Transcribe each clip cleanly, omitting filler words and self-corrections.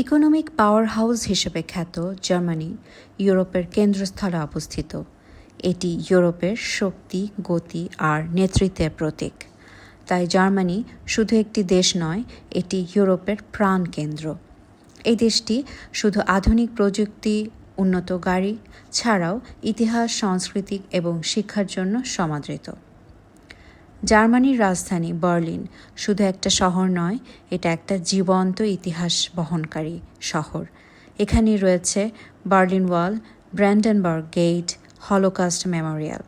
Economic power house হিসেবে খ্যাত Germany ইউরোপের কেন্দ্রস্থলে অবস্থিত। এটি ইউরোপের শক্তি, গতি আর নেতৃত্বের প্রতীক। তাই জার্মানি শুধু একটি দেশ নয়, এটি ইউরোপের প্রাণকেন্দ্র। এই দেশটি শুধু আধুনিক প্রযুক্তি, উন্নত গাড়ি ছাড়াও ইতিহাস, সংস্কৃতি এবং শিক্ষার জন্য সমাদৃত। জার্মানির রাজধানী বার্লিন শুধু একটা শহর নয়, এটা একটা জীবন্ত ইতিহাস বহনকারী শহর। এখানে রয়েছে Berlin Wall, Brandenburg Gate, Holocaust Memorial.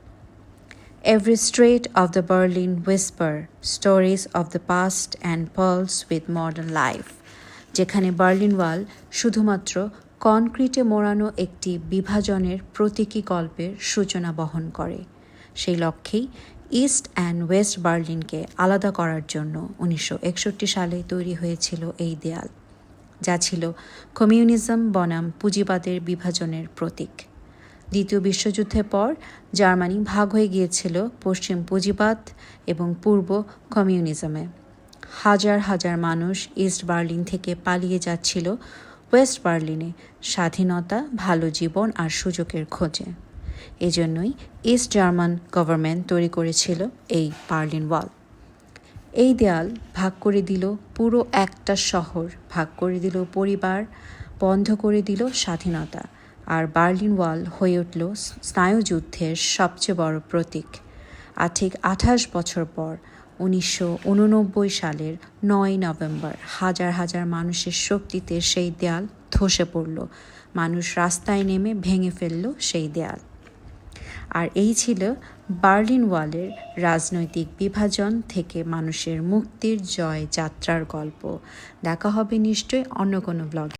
Every street of the Berlin whisper stories of the past and pulse with modern life, যেখানে বার্লিন ওয়াল শুধুমাত্র কনক্রিটে মোড়ানো একটি বিভাজনের প্রতীকী গল্পের সূচনা বহন করে। সেই লক্ষ্যেই ইস্ট অ্যান্ড ওয়েস্ট বার্লিনকে আলাদা করার জন্য 1961 সালে তৈরি হয়েছিল এই দেয়াল, যা ছিল কমিউনিজম বনাম পুঁজিবাদের বিভাজনের প্রতীক। দ্বিতীয় বিশ্বযুদ্ধের পর জার্মানি ভাগ হয়ে গিয়েছিল পশ্চিম পুঁজিবাদ এবং পূর্ব কমিউনিজমে। হাজার হাজার মানুষ ইস্ট বার্লিন থেকে পালিয়ে যাচ্ছিল ওয়েস্ট বার্লিনে স্বাধীনতা, ভালো জীবন আর সুযোগের খোঁজে। এজন্যই ইস্ট জার্মান গভর্নমেন্ট তৈরি করেছিল এই বার্লিন ওয়াল। এই দেয়াল ভাগ করে দিল পুরো একটা শহর, ভাগ করে দিল পরিবার, বন্ধ করে দিল স্বাধীনতা, আর বার্লিন ওয়াল হয়ে উঠল স্নায়ুযুদ্ধের সবচেয়ে বড় প্রতীক। আর ঠিক 28 বছর পর 1989 সালের 9 নভেম্বর হাজার হাজার মানুষের শক্তিতে সেই দেয়াল ধসে পড়ল। মানুষ রাস্তায় নেমে ভেঙে ফেলল সেই দেয়াল। আর এই ছিল বার্লিন ওয়ালের রাজনৈতিক বিভাজন থেকে মানুষের মুক্তির জয় যাত্রার গল্প। দেখা হবে নিশ্চয়ই অন্য কোনো ব্লগে।